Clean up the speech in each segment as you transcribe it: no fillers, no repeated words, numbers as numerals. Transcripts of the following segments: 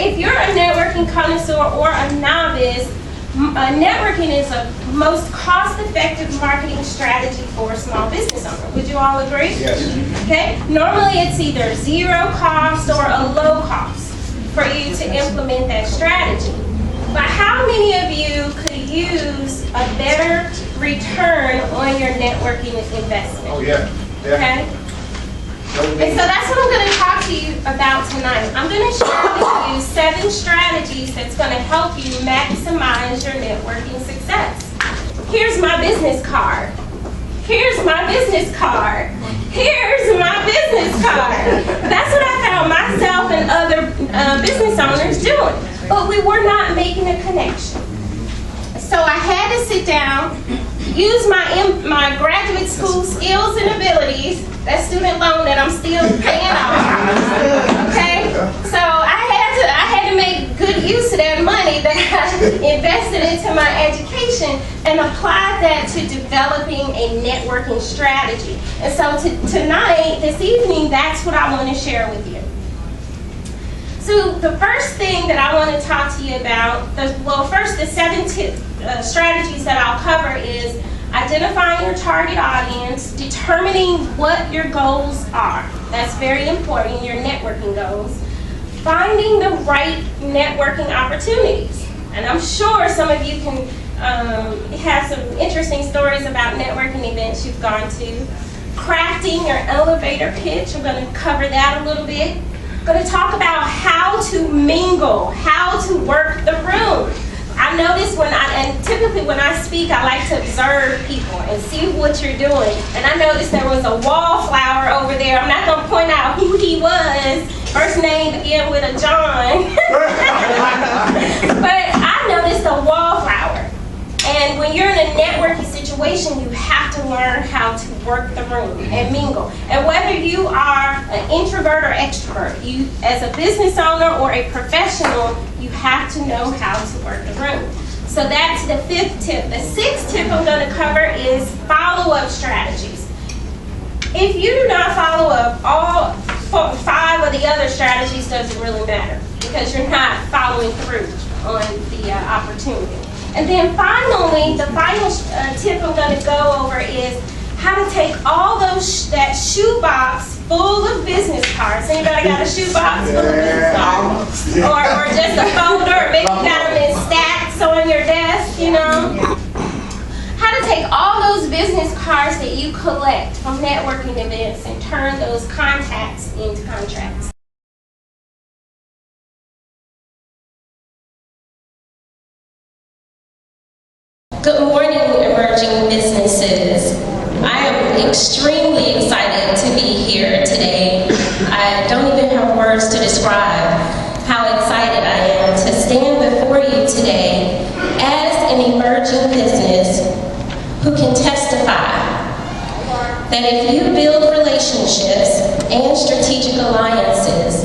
if you're a networking connoisseur or a novice, networking is a most cost-effective marketing strategy for a small business owner. Would you all agree? Yes. Okay. Normally, it's either zero cost or a low cost for you to implement that strategy. But how many of you could use a better return on your networking investment? Oh, yeah. Okay? And so that's what I'm going to talk to you about tonight. I'm going to share with you 7 strategies that's going to help you maximize your networking success. Here's my business card. Here's my business card. Here's my business card. That's what I found myself and other business owners doing. But we were not making a connection. So I had to sit down, use my graduate school skills and abilities, that student loan that I'm still paying off. Okay? So I had to make good use of that money that I invested into my education and apply that to developing a networking strategy. And so tonight, this evening, that's what I want to share with you. So the first thing that I want to talk to you about, first the 7 strategies that I'll cover is identifying your target audience, determining what your goals are. That's very important, your networking goals. Finding the right networking opportunities. And I'm sure some of you can have some interesting stories about networking events you've gone to. Crafting your elevator pitch, I'm going to cover that a little bit. I'm going to talk about how to mingle, how to work the room. I notice typically when I speak, I like to observe people and see what you're doing. And I noticed there was a wallflower over there. I'm not going to point out who he was. First name began with a John. But I noticed a wallflower. And when you're in a networking situation, you have to learn how to work the room and mingle. And whether you are an introvert or extrovert, you as a business owner or a professional, you have to know how to work the room. So that's the 5th tip. The 6th tip I'm going to cover is follow-up strategies. If you do not follow up, all 5 of the other strategies doesn't really matter because you're not following through on the opportunity. And then finally, the final tip I'm going to go over is how to take all that shoebox full of business cards. Anybody got a shoebox full of business cards? Or just a folder, maybe you got them in stacks on your desk, you know? How to take all those business cards that you collect from networking events and turn those contacts into contracts. Good morning, emerging businesses. I am extremely excited to be here today. I don't even have words to describe how excited I am to stand before you today as an emerging business who can testify that if you build relationships and strategic alliances,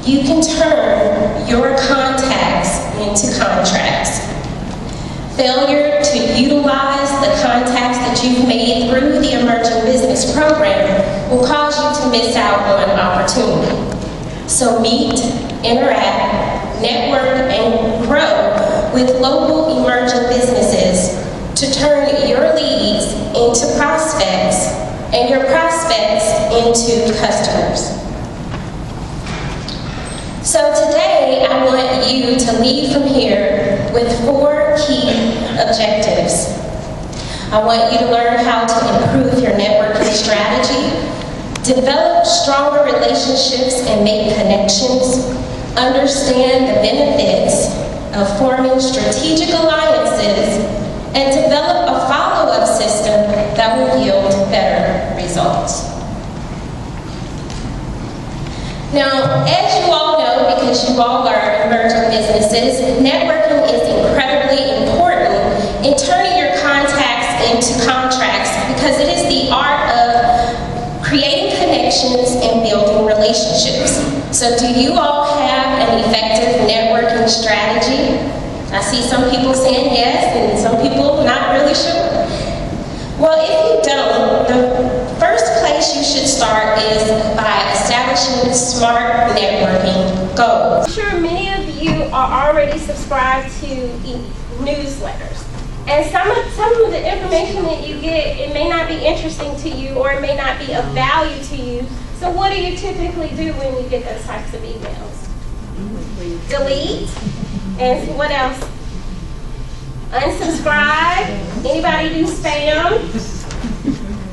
you can turn your contacts into contracts. Failure to utilize the contacts that you've made through the Emerging Business Program will cause you to miss out on opportunity. So meet, interact, network, and grow with local emerging businesses to turn your leads into prospects and your prospects into customers. So today, I want you to leave from here with 4 key objectives. I want you to learn how to improve your networking strategy, develop stronger relationships and make connections, understand the benefits of forming strategic alliances, and develop a follow-up system that will yield better results. Now, as you all know, because you all are emerging businesses, networking is incredibly important in turning your contacts into contracts because it is the art of creating connections and building relationships. So do you all have an effective networking strategy? I see some people saying yes and some people not really sure. Well, if you don't, the first place you should start is by establishing smart networking goals. I'm sure many of are already subscribed to newsletters. And some of the information that you get, it may not be interesting to you or it may not be of value to you. So what do you typically do when you get those types of emails? Delete. And what else? Unsubscribe. Anybody do spam?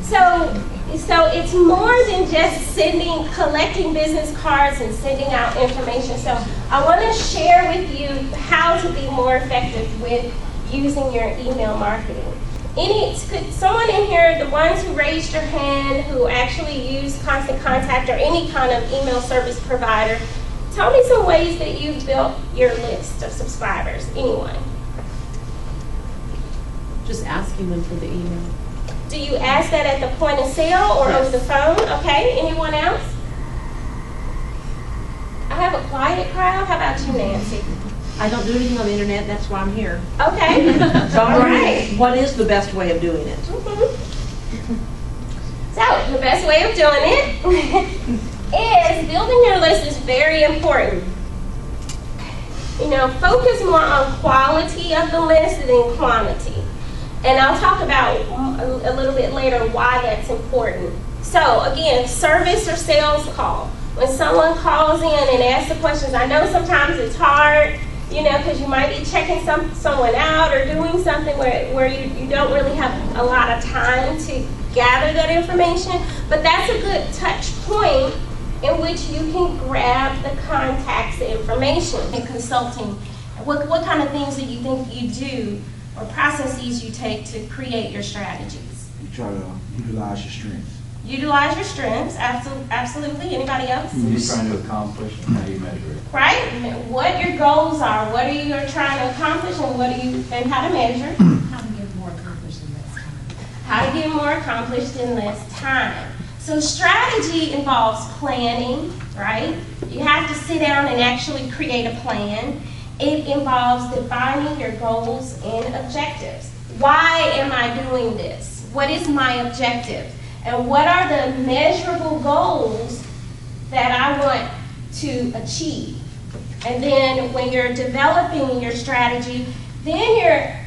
So it's more than just collecting business cards and sending out information. So I want to share with you how to be more effective with using your email marketing. Could someone in here, the ones who raised your hand, who actually use Constant Contact or any kind of email service provider, tell me some ways that you've built your list of subscribers. Anyone? Just asking them for the email. Do you ask that at the point of sale or over the phone? Okay, anyone else? I have a quiet crowd. How about you, Nancy? I don't do anything on the internet, that's why I'm here. Okay. So I'm All wondering, right. what is the best way of doing it? So the best way of doing it is building your list is very important. Focus more on quality of the list than quantity. And I'll talk about a little bit later why that's important. So again, service or sales call. When someone calls in and asks the questions, I know sometimes it's hard, because you might be checking someone out or doing something where you don't really have a lot of time to gather that information, but that's a good touch point in which you can grab the contact's information. In consulting, what kind of things do you think you do or processes you take to create your strategies? You try to utilize your strengths. Utilize your strengths, absolutely. Anybody else? What are you trying to accomplish and how do you measure it? Right? What your goals are, what are you trying to accomplish, and how to measure. How to get more accomplished in less time. How to get more accomplished in less time. So strategy involves planning, right? You have to sit down and actually create a plan. It involves defining your goals and objectives. Why am I doing this? What is my objective? And what are the measurable goals that I want to achieve? And then when you're developing your strategy, then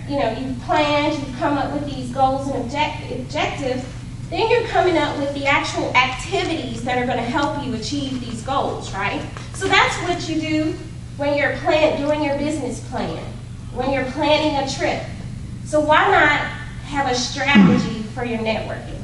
you've planned, you've come up with these goals and objectives, then you're coming up with the actual activities that are going to help you achieve these goals, right? So that's what you do when you're doing your business plan, when you're planning a trip. So why not have a strategy for your networking?